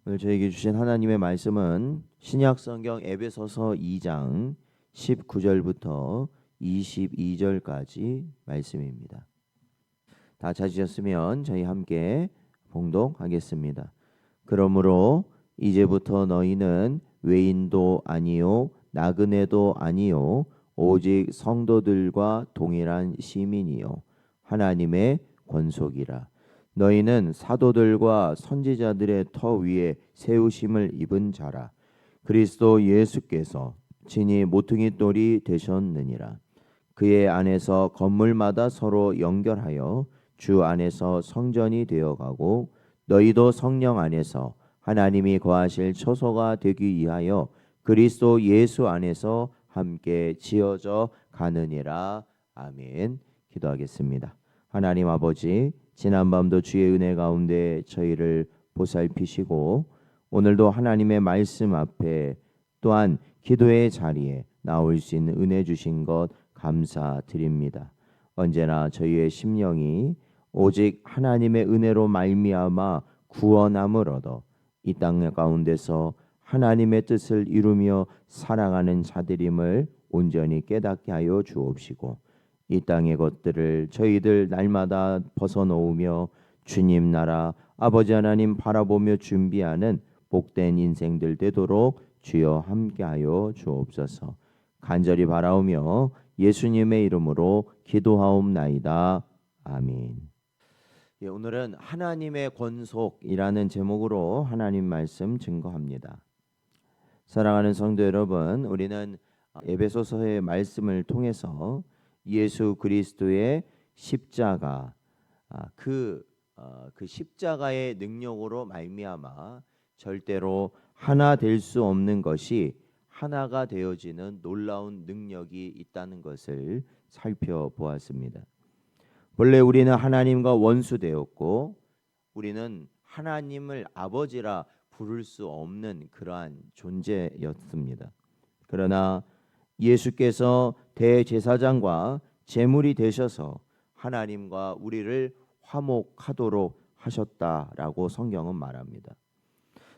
오늘 저에게 주신 하나님의 말씀은 신약성경 에베소서 2장 19절부터 22절까지 말씀입니다. 다 찾으셨으면 저희 함께 봉독하겠습니다. 그러므로 이제부터 너희는 외인도 아니요 나그네도 아니요 오직 성도들과 동일한 시민이요 하나님의 권속이라. 너희는 사도들과 선지자들의 터 위에 세우심을 입은 자라. 그리스도 예수께서 친히 모퉁이 돌이 되셨느니라. 그의 안에서 건물마다 서로 연결하여 주 안에서 성전이 되어가고 너희도 성령 안에서 하나님이 거하실 처소가 되기 위하여 그리스도 예수 안에서 함께 지어져 가느니라. 아멘. 기도하겠습니다. 하나님 아버지, 지난밤도 주의 은혜 가운데 저희를 보살피시고 오늘도 하나님의 말씀 앞에 또한 기도의 자리에 나올 수 있는 은혜 주신 것 감사드립니다. 언제나 저희의 심령이 오직 하나님의 은혜로 말미암아 구원함을 얻어 이 땅 가운데서 하나님의 뜻을 이루며 살아가는 자들임을 온전히 깨닫게 하여 주옵시고 이 땅의 것들을 저희들 날마다 벗어놓으며 주님 나라 아버지 하나님 바라보며 준비하는 복된 인생들 되도록 주여 함께하여 주옵소서. 간절히 바라오며 예수님의 이름으로 기도하옵나이다. 아멘. 오늘은 하나님의 권속이라는 제목으로 하나님 말씀 증거합니다. 사랑하는 성도 여러분, 우리는 에베소서의 말씀을 통해서 예수 그리스도의 십자가, 그 십자가의 능력으로 말미암아 절대로 하나 될 수 없는 것이 하나가 되어지는 놀라운 능력이 있다는 것을 살펴보았습니다. 본래 우리는 하나님과 원수되었고 우리는 하나님을 아버지라 부를 수 없는 그러한 존재였습니다. 그러나 예수께서 대제사장과 제물이 되셔서 하나님과 우리를 화목하도록 하셨다라고 성경은 말합니다.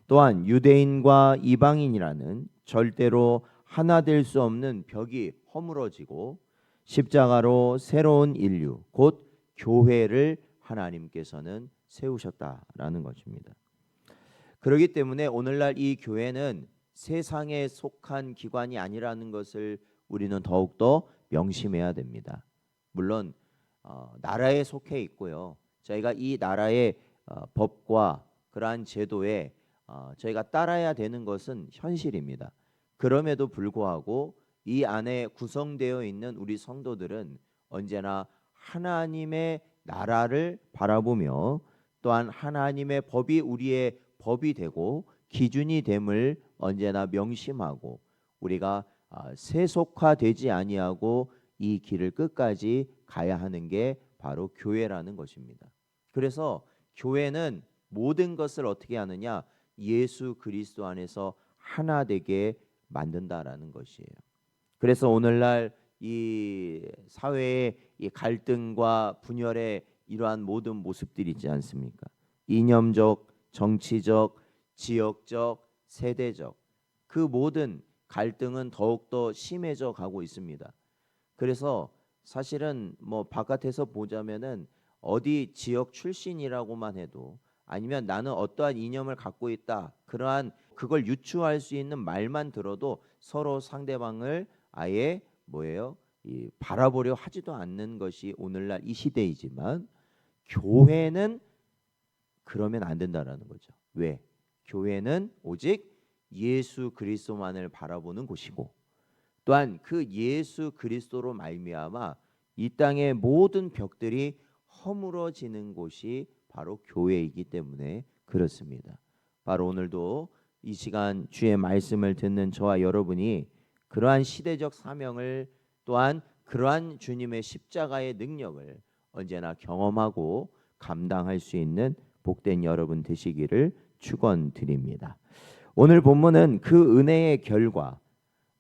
또한 유대인과 이방인이라는 절대로 하나 될 수 없는 벽이 허물어지고 십자가로 새로운 인류, 곧 교회를 하나님께서는 세우셨다라는 것입니다. 그렇기 때문에 오늘날 이 교회는 세상에 속한 기관이 아니라는 것을 우리는 더욱더 명심해야 됩니다. 물론 나라에 속해 있고요. 저희가 이 나라의 법과 그러한 제도에 저희가 따라야 되는 것은 현실입니다. 그럼에도 불구하고 이 안에 구성되어 있는 우리 성도들은 언제나 하나님의 나라를 바라보며 또한 하나님의 법이 우리의 법이 되고 기준이 됨을 언제나 명심하고 우리가 세속화되지 아니하고 이 길을 끝까지 가야 하는 게 바로 교회라는 것입니다. 그래서 교회는 모든 것을 어떻게 하느냐? 예수 그리스도 안에서 하나 되게 만든다라는 것이에요. 그래서 오늘날 이 사회의 이 갈등과 분열의 이러한 모든 모습들이 있지 않습니까? 이념적, 정치적, 지역적, 세대적 그 모든 갈등은 더욱더 심해져 가고 있습니다. 그래서 사실은 뭐 바깥에서 보자면은 어디 지역 출신이라고만 해도 아니면 나는 어떠한 이념을 갖고 있다 그러한 그걸 유추할 수 있는 말만 들어도 서로 상대방을 아예 바라보려 하지도 않는 것이 오늘날 이 시대이지만 교회는 그러면 안 된다라는 거죠. 왜? 교회는 오직 예수 그리스도만을 바라보는 곳이고 또한 그 예수 그리스도로 말미암아 이 땅의 모든 벽들이 허물어지는 곳이 바로 교회이기 때문에 그렇습니다. 바로 오늘도 이 시간 주의 말씀을 듣는 저와 여러분이 그러한 시대적 사명을 또한 그러한 주님의 십자가의 능력을 언제나 경험하고 감당할 수 있는 복된 여러분 되시기를 축원드립니다. 오늘 본문은 그 은혜의 결과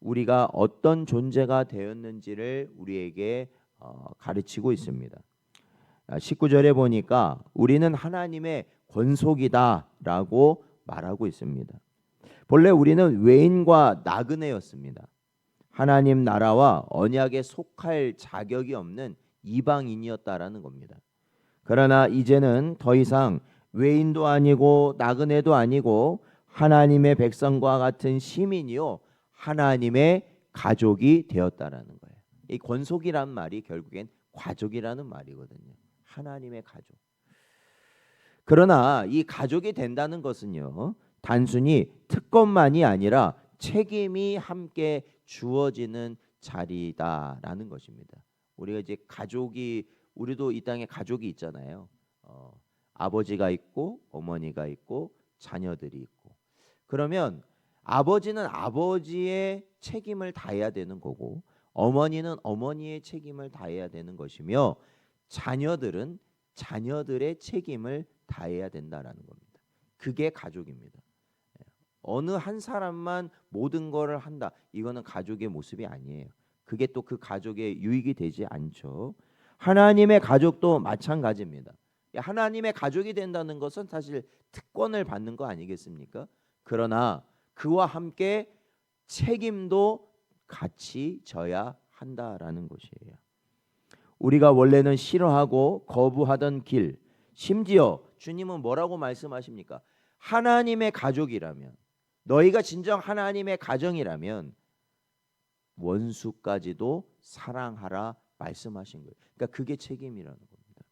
우리가 어떤 존재가 되었는지를 우리에게 가르치고 있습니다. 19절에 보니까 우리는 하나님의 권속이다라고 말하고 있습니다. 본래 우리는 외인과 나그네였습니다. 하나님 나라와 언약에 속할 자격이 없는 이방인이었다라는 겁니다. 그러나 이제는 더 이상 외인도 아니고 나그네도 아니고 하나님의 백성과 같은 시민이요 하나님의 가족이 되었다라는 거예요. 이 권속이란 말이 결국엔 가족이라는 말이거든요. 하나님의 가족. 그러나 이 가족이 된다는 것은요 단순히 특권만이 아니라 책임이 함께 주어지는 자리다라는 것입니다. 우리가 이제 가족이 우리도 이 땅에 가족이 있잖아요. 아버지가 있고 어머니가 있고 자녀들이 있고 그러면 아버지는 아버지의 책임을 다해야 되는 거고 어머니는 어머니의 책임을 다해야 되는 것이며 자녀들은 자녀들의 책임을 다해야 된다라는 겁니다. 그게 가족입니다. 어느 한 사람만 모든 것을 한다. 이거는 가족의 모습이 아니에요. 그게 또 그 가족의 유익이 되지 않죠. 하나님의 가족도 마찬가지입니다. 하나님의 가족이 된다는 것은 사실 특권을 받는 거 아니겠습니까? 그러나 그와 함께 책임도 같이 져야 한다라는 것이에요. 우리가 원래는 싫어하고 거부하던 길, 심지어 주님은 뭐라고 말씀하십니까? 하나님의 가족이라면, 너희가 진정 하나님의 가정이라면 원수까지도 사랑하라 말씀하신 거예요. 그러니까 그게 책임이라는 겁니다.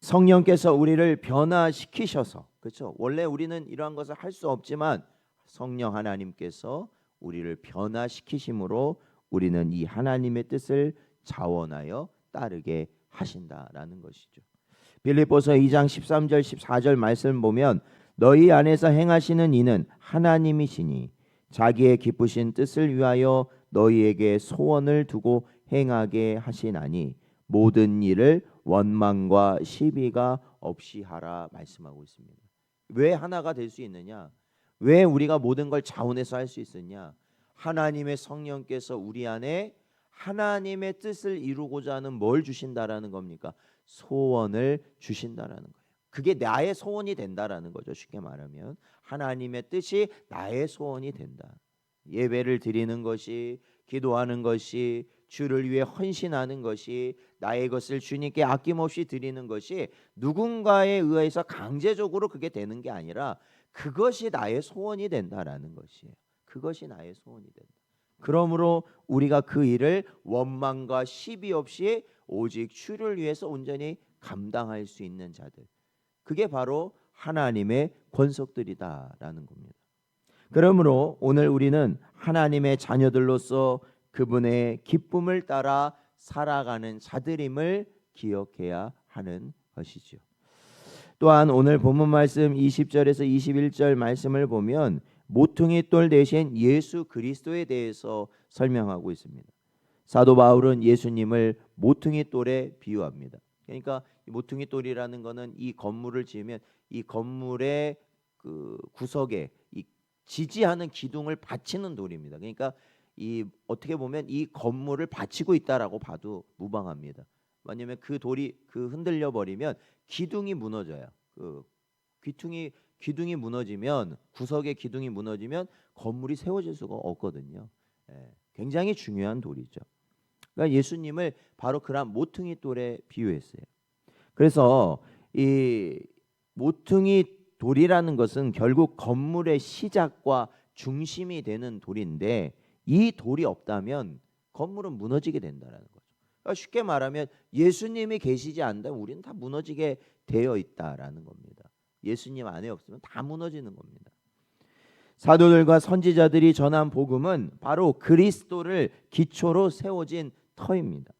성령께서 우리를 변화시키셔서, 그렇죠? 원래 우리는 이러한 것을 할 수 없지만 성령 하나님께서 우리를 변화시키심으로 우리는 이 하나님의 뜻을 자원하여 따르게 하신다라는 것이죠. 빌립보서 2장 13절 14절 말씀 보면 너희 안에서 행하시는 이는 하나님이시니 자기의 기쁘신 뜻을 위하여 너희에게 소원을 두고 행하게 하시나니 모든 일을 원망과 시비가 없이 하라 말씀하고 있습니다. 왜 하나가 될 수 있느냐? 왜 우리가 모든 걸 자원해서 할 수 있느냐? 하나님의 성령께서 우리 안에 하나님의 뜻을 이루고자 하는 뭘 주신다라는 겁니까? 소원을 주신다라는 거예요. 그게 나의 소원이 된다라는 거죠. 쉽게 말하면 하나님의 뜻이 나의 소원이 된다. 예배를 드리는 것이, 기도하는 것이, 주를 위해 헌신하는 것이, 나의 것을 주님께 아낌없이 드리는 것이 누군가에 의해서 강제적으로 그게 되는 게 아니라 그것이 나의 소원이 된다라는 것이에요. 그것이 나의 소원이 된다. 그러므로 우리가 그 일을 원망과 시비 없이 오직 주를 위해서 온전히 감당할 수 있는 자들, 그게 바로 하나님의 권속들이다라는 겁니다. 그러므로 오늘 우리는 하나님의 자녀들로서 그분의 기쁨을 따라 살아가는 자들임을 기억해야 하는 것이죠. 또한 오늘 본문 말씀 20절에서 21절 말씀을 보면 모퉁이 돌 대신 예수 그리스도에 대해서 설명하고 있습니다. 사도 바울은 예수님을 모퉁이 돌에 비유합니다. 그러니까 이 모퉁이 돌이라는 것은 이 건물을 지으면 이 건물의 그 구석에 이 지지하는 기둥을 받치는 돌입니다. 그러니까 이 어떻게 보면 이 건물을 받치고 있다라고 봐도 무방합니다. 왜냐하면 그 돌이 그 흔들려 버리면 기둥이 무너져요. 그 기둥이 무너지면, 구석의 기둥이 무너지면 건물이 세워질 수가 없거든요. 굉장히 중요한 돌이죠. 그러니까 예수님을 바로 그런 모퉁이 돌에 비유했어요. 그래서 이 모퉁이 돌이라는 것은 결국 건물의 시작과 중심이 되는 돌인데 이 돌이 없다면 건물은 무너지게 된다는 거죠. 그러니까 쉽게 말하면 예수님이 계시지 않는다면 우리는 다 무너지게 되어 있다라는 겁니다. 예수님 안에 없으면 다 무너지는 겁니다. 사도들과 선지자들이 전한 복음은 바로 그리스도를 기초로 세워진 터입니다.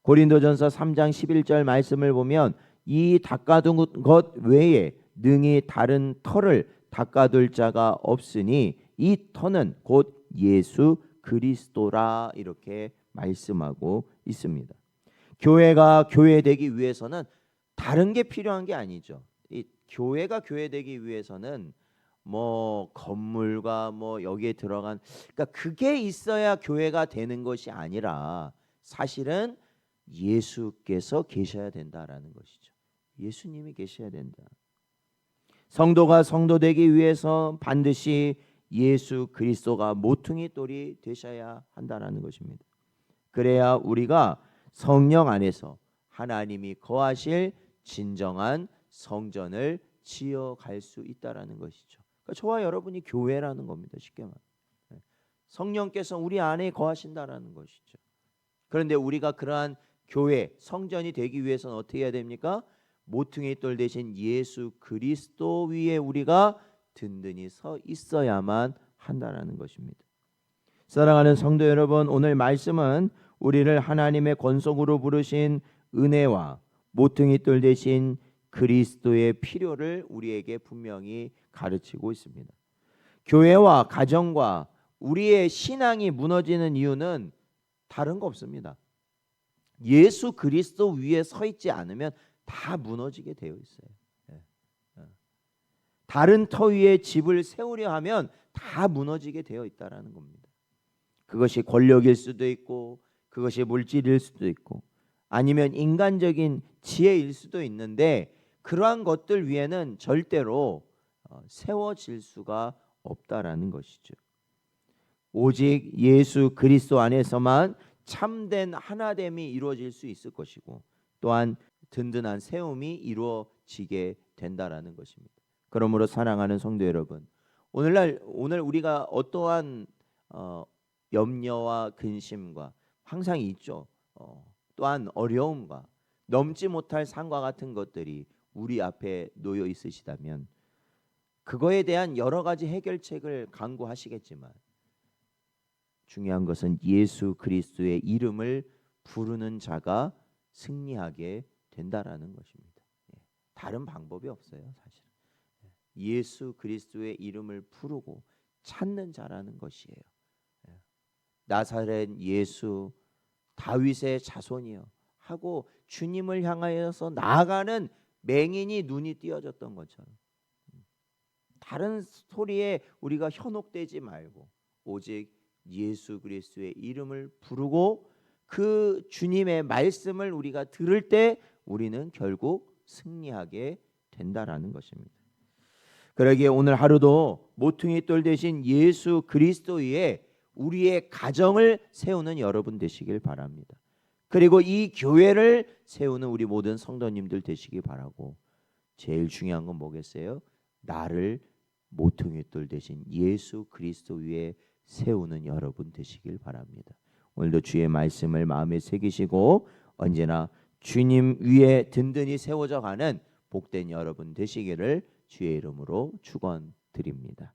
고린도전서 3장 11절 말씀을 보면 이 닦아둔 것 외에 능히 다른 터를 닦아둘 자가 없으니 이 터는 곧 예수 그리스도라 이렇게 말씀하고 있습니다. 교회가 교회되기 위해서는 다른 게 필요한 게 아니죠. 이 교회가 교회되기 위해서는 뭐 건물과 뭐 여기에 들어간 그러니까 그게 있어야 교회가 되는 것이 아니라 사실은 예수께서 계셔야 된다라는 것이죠. 예수님이 계셔야 된다. 성도가 성도 되기 위해서 반드시 예수 그리스도가 모퉁이 돌이 되셔야 한다는 것입니다. 그래야 우리가 성령 안에서 하나님이 거하실 진정한 성전을 지어갈 수 있다라는 것이죠. 그러니까 저와 여러분이 교회라는 겁니다. 쉽게 말해. 성령께서 우리 안에 거하신다라는 것이죠. 그런데 우리가 그러한 교회, 성전이 되기 위해서는 어떻게 해야 됩니까? 모퉁이 돌 대신 예수 그리스도 위에 우리가 든든히 서 있어야만 한다라는 것입니다. 사랑하는 성도 여러분, 오늘 말씀은 우리를 하나님의 권속으로 부르신 은혜와 모퉁이 돌 대신 그리스도의 필요를 우리에게 분명히 가르치고 있습니다. 교회와 가정과 우리의 신앙이 무너지는 이유는 다른 거 없습니다. 예수 그리스도 위에 서 있지 않으면 다 무너지게 되어 있어요. 다른 터 위에 집을 세우려 하면 다 무너지게 되어 있다라는 겁니다. 그것이 권력일 수도 있고, 그것이 물질일 수도 있고, 아니면 인간적인 지혜일 수도 있는데, 그러한 것들 위에는 절대로 세워질 수가 없다라는 것이죠. 오직 예수 그리스도 안에서만 참된 하나됨이 이루어질 수 있을 것이고, 또한 든든한 세움이 이루어지게 된다라는 것입니다. 그러므로 사랑하는 성도 여러분, 오늘 우리가 어떠한 염려와 근심과 항상 있죠. 또한 어려움과 넘지 못할 산과 같은 것들이 우리 앞에 놓여 있으시다면 그거에 대한 여러 가지 해결책을 강구하시겠지만 중요한 것은 예수 그리스도의 이름을 부르는 자가 승리하게 된다라는 것입니다. 다른 방법이 없어요, 사실. 예수 그리스도의 이름을 부르고 찾는 자라는 것이에요. 나사렛 예수, 다윗의 자손이요 하고 주님을 향하여서 나아가는 맹인이 눈이 띄어졌던 것처럼 다른 소리에 우리가 현혹되지 말고 오직 예수 그리스도의 이름을 부르고 그 주님의 말씀을 우리가 들을 때 우리는 결국 승리하게 된다라는 것입니다. 그러기에 오늘 하루도 모퉁이 돌 대신 예수 그리스도 위에 우리의 가정을 세우는 여러분 되시길 바랍니다. 그리고 이 교회를 세우는 우리 모든 성도님들 되시기 바라고, 제일 중요한 건 뭐겠어요? 나를 모퉁이 돌 대신 예수 그리스도 위에 세우는 여러분 되시길 바랍니다. 오늘도 주의 말씀을 마음에 새기시고 언제나 주님 위에 든든히 세워져 가는 복된 여러분 되시기를 주의 이름으로 축원드립니다.